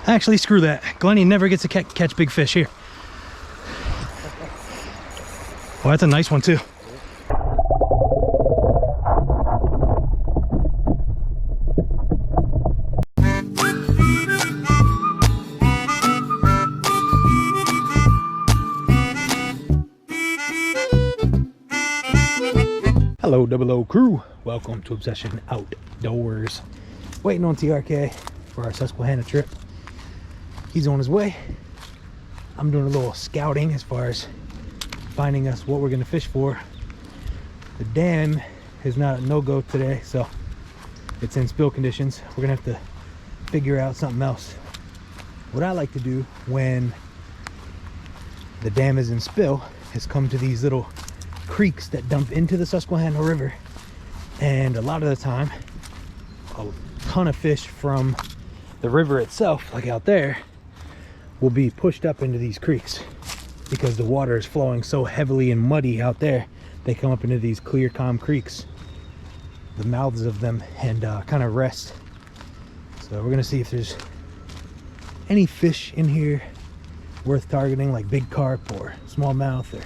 Actually, screw that. Glenny never gets to catch big fish here. Oh, that's a nice one too. Hello, Double O crew. Welcome to Obsession Outdoors. Waiting on TRK for our Susquehanna trip. He's on his way. I'm doing a little scouting as far as finding us what we're gonna fish for. The dam is not a no-go today, so it's in spill conditions. We're gonna have to figure out something else. What I like to do when the dam is in spill is come to these little creeks that dump into the Susquehanna River, and a lot of the time a ton of fish from the river itself, like out there, will be pushed up into these creeks because the water is flowing so heavily and muddy out there. They come up into these clear, calm creeks, the mouths of them, and kind of rest. So we're gonna see if there's any fish in here worth targeting, like big carp or smallmouth or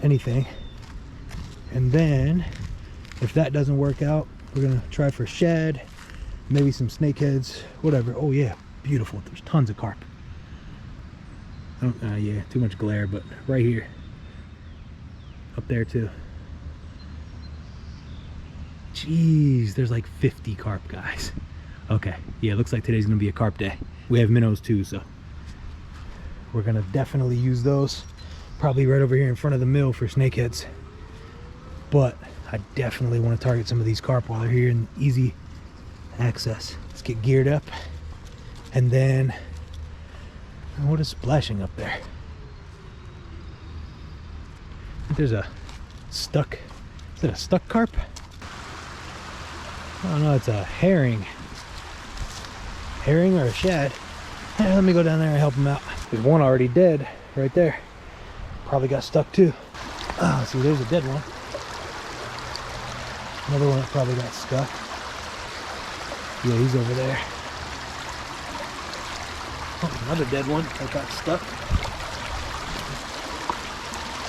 anything. And then if that doesn't work out, we're gonna try for shad, maybe some snakeheads, whatever. Oh yeah, beautiful. There's tons of carp. Yeah, too much glare, but right here, up there too. Jeez, there's like 50 carp, guys. Okay, yeah, looks like today's gonna be a carp day. We have minnows too, so we're gonna definitely use those. Probably right over here in front of the mill for snakeheads. But I definitely want to target some of these carp while they're here in easy access. Let's get geared up. And then, what is splashing up there? I think there's a stuck, is it a stuck carp? I don't know, it's a herring. Herring or a shad. Let me go down there and help him out. There's one already dead right there. Probably got stuck too. Oh, see, there's a dead one. Another one that probably got stuck. Yeah, he's over there. Oh, another dead one that got stuck.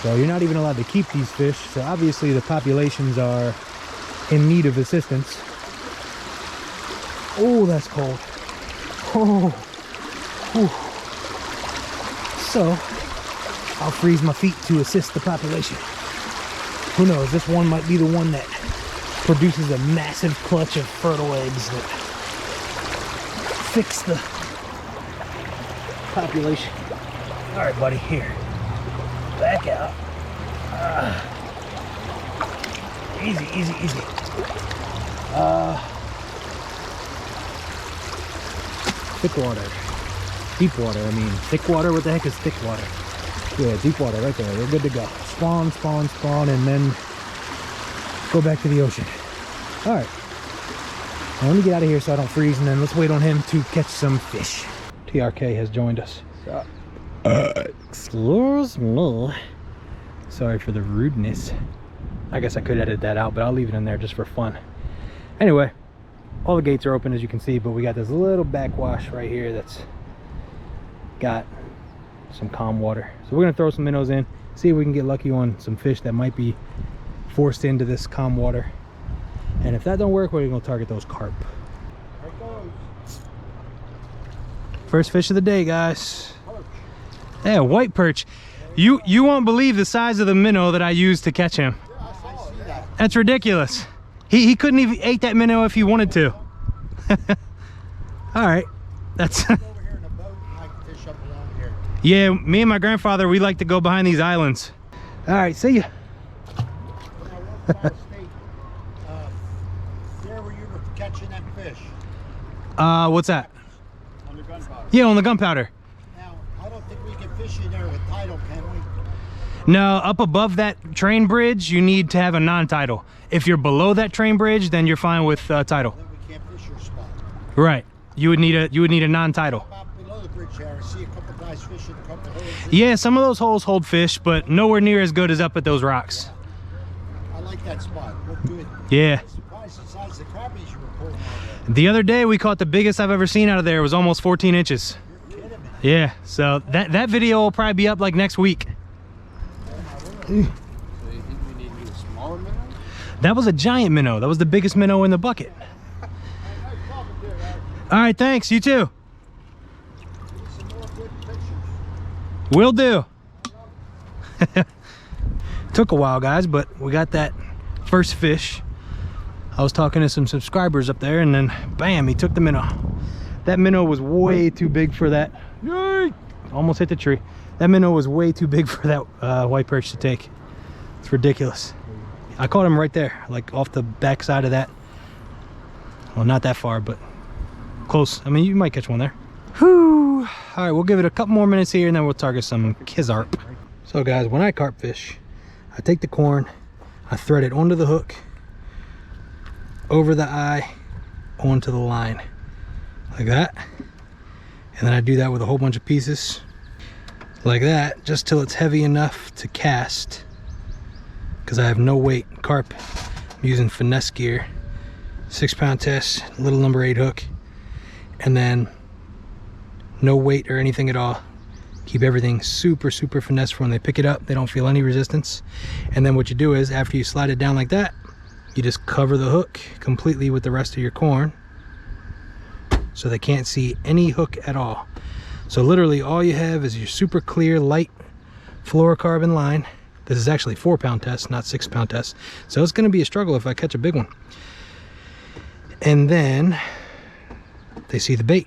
So you're not even allowed to keep these fish. So obviously the populations are in need of assistance. Oh, that's cold. Oh. Whew. So I'll freeze my feet to assist the population. Who knows, this one might be the one that produces a massive clutch of fertile eggs that fix the population. All right, buddy, here. Back out. Easy, easy, easy. Thick water. Deep water, I mean. Thick water? What the heck is thick water? Yeah, deep water right there. We're good to go. Spawn, spawn, spawn, and then go back to the ocean. All right. Now let me get out of here so I don't freeze, and then let's wait on him to catch some fish. TRK has joined us. Excuse me. Sorry for the rudeness. I guess I could edit that out, but I'll leave it in there just for fun. Anyway, all the gates are open as you can see, but we got this little backwash right here that's got some calm water. So we're gonna throw some minnows in, see if we can get lucky on some fish that might be forced into this calm water. And if that don't work, we're gonna target those carp. There it goes. First fish of the day, guys. Perch. Yeah, white perch. You won't believe the size of the minnow that I used to catch him. Yeah, I see that. That's ridiculous. He couldn't even eat that minnow if he wanted to. All right, that's Over here in a boat and I can fish up along here. yeah, me and my grandfather, we like to go behind these islands. All right, see ya. When I worked by the state, where were you catching that fish? What's that? On the gunpowder. Yeah, on the gunpowder. Now, I don't think we can fish in there with tidal, can we? No, up above that train bridge, you need to have a non-tidal. If you're below that train bridge, then you're fine with tidal. Then we can't fish your spot. Right. You would need a non-tidal. How about below the bridge there? I see a couple guys fishing a couple holes. Yeah, some of those holes hold fish, but nowhere near as good as up at those rocks. I like that spot. Look good. Yeah. I'm surprised the size of the crappies you were pulling out there. The other day we caught the biggest I've ever seen out of there. It was almost 14 inches. You're Yeah, so that video will probably be up like next week. So you think we need to do a smaller minnow? That was a giant minnow. That was the biggest minnow in the bucket. All right, thanks. You too. Some more good pictures. Will do. Took a while, guys, but we got that first fish. I was talking to some subscribers up there, and then bam, he took the minnow. That minnow was way too big for that. Yay! Almost hit the tree. That minnow was way too big for that white perch to take. It's ridiculous. I caught him right there, like off the back side of that. Well, not that far, but close. I mean, you might catch one there. Whew. All right, we'll give it a couple more minutes here, and then we'll target some kizarp. So guys, when I carp fish, I take the corn, I thread it onto the hook, over the eye, onto the line, like that. And then I do that with a whole bunch of pieces, like that, just till it's heavy enough to cast. Because I have no weight carp, I'm using finesse gear, 6-pound test, little number 8 hook, and then no weight or anything at all. Keep everything super finesse for when they pick it up. They don't feel any resistance. And then what you do is, after you slide it down like that, you just cover the hook completely with the rest of your corn, so they can't see any hook at all. So literally all you have is your super clear light fluorocarbon line. This is actually 4-pound test, not 6-pound test, so it's going to be a struggle if I catch a big one. And then they see the bait.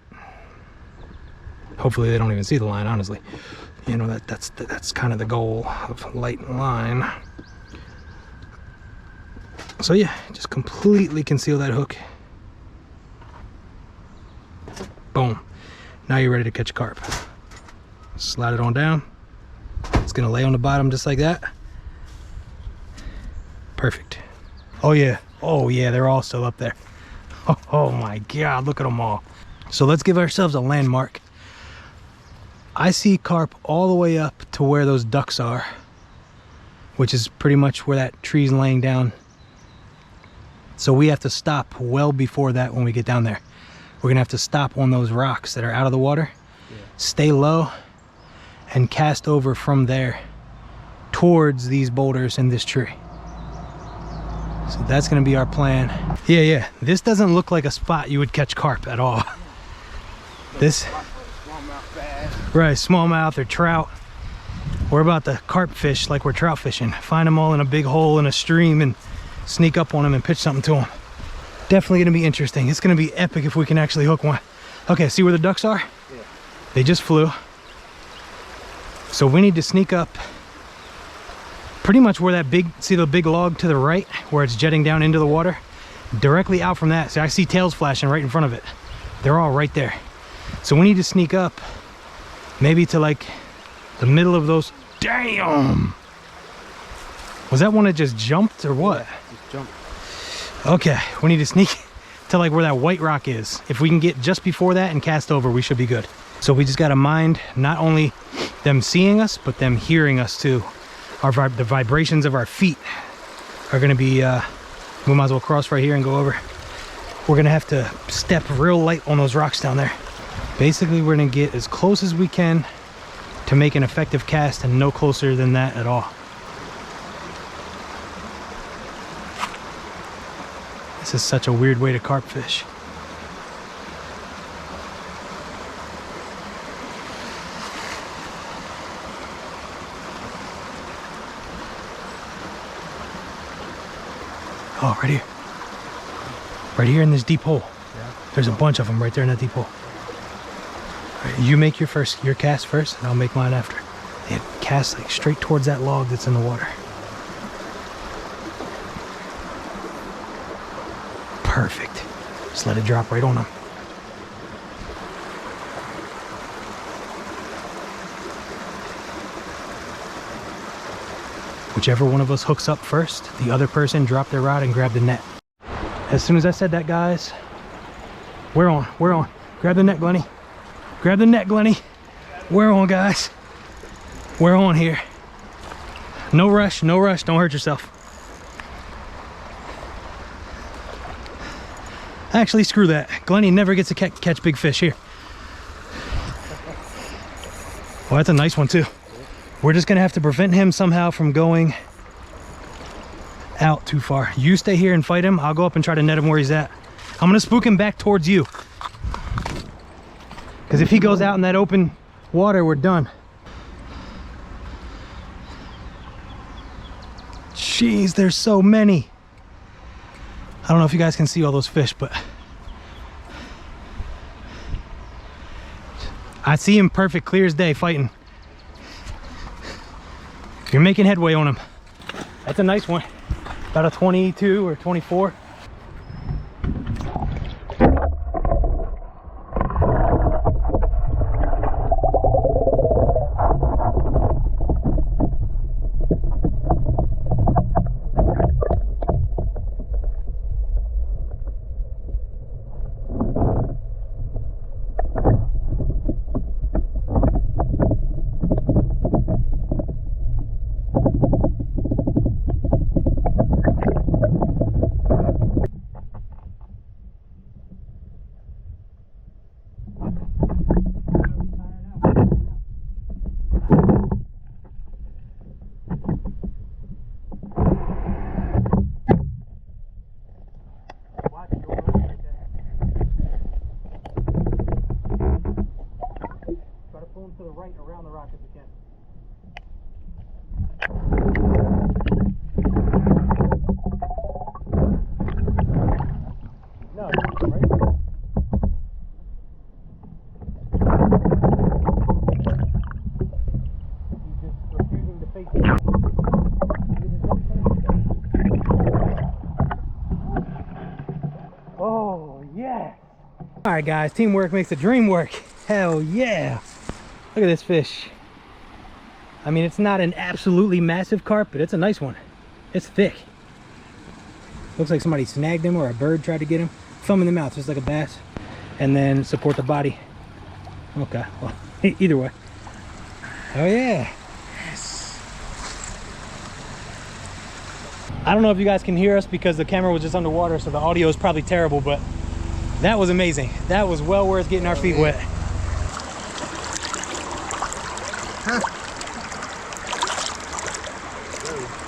Hopefully they don't even see the line, honestly. You know, that's kind of the goal of light line. So yeah, just completely conceal that hook. Boom. Now you're ready to catch a carp. Slide it on down. It's gonna lay on the bottom just like that. Perfect. Oh yeah, they're all still up there. Oh my God, look at them all. So let's give ourselves a landmark. I see carp all the way up to where those ducks are, which is pretty much where that tree's laying down. So we have to stop well before that when we get down there. We're gonna have to stop on those rocks that are out of the water, stay low, and cast over from there towards these boulders in this tree. So that's gonna be our plan. Yeah, this doesn't look like a spot you would catch carp at all. This, right, smallmouth or trout. We're about to carp fish like we're trout fishing. Find them all in a big hole in a stream and sneak up on them and pitch something to them. Definitely gonna be interesting. It's gonna be epic if we can actually hook one. Okay, see where the ducks are? Yeah. They just flew. So we need to sneak up pretty much where that see the big log to the right, where it's jetting down into the water? Directly out from that. See, I see tails flashing right in front of it. They're all right there. So we need to sneak up maybe to like the middle of those. Damn! Was that one that just jumped or what? Just jumped. Okay, we need to sneak to like where that white rock is. If we can get just before that and cast over, we should be good. So we just gotta mind not only them seeing us, but them hearing us too. The vibrations of our feet are gonna be, we might as well cross right here and go over. We're gonna have to step real light on those rocks down there. Basically, we're gonna get as close as we can to make an effective cast, and no closer than that at all. This is such a weird way to carp fish. Oh, right here. Right here in this deep hole. Yeah. There's a bunch of them right there in that deep hole. All right, you make your cast first, and I'll make mine after. They cast like straight towards that log that's in the water. Perfect. Just let it drop right on them. Whichever one of us hooks up first, the other person drop their rod and grab the net. As soon as I said that, guys, we're on. Grab the net, Glenny. Grab the net, Glenny. We're on, guys. We're on here. No rush, don't hurt yourself. Actually, screw that. Glenny never gets to catch big fish here. Well, that's a nice one too. We're just gonna have to prevent him somehow from going out too far. You stay here and fight him. I'll go up and try to net him where he's at. I'm gonna spook him back towards you. Because if he goes out in that open water, we're done. Jeez, there's so many. I don't know if you guys can see all those fish, but I see him perfect, clear as day, fighting. You're making headway on him. That's a nice one. About a 22 or 24. To the right around the rock if you can. No, right? He's just refusing to face it. Oh, yeah. All right, guys, teamwork makes the dream work. Hell yeah. Look at this fish. I mean, it's not an absolutely massive carp, but it's a nice one. It's thick. Looks like somebody snagged him or a bird tried to get him. Thumb in the mouth, just like a bass. And then support the body. Okay, well, either way. Oh yeah. Yes. I don't know if you guys can hear us because the camera was just underwater, so the audio is probably terrible, but that was amazing. That was well worth getting our feet wet.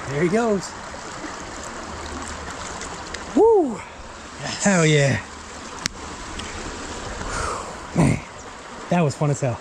There he goes. Woo! Yes. Hell yeah. Man, that was fun as hell.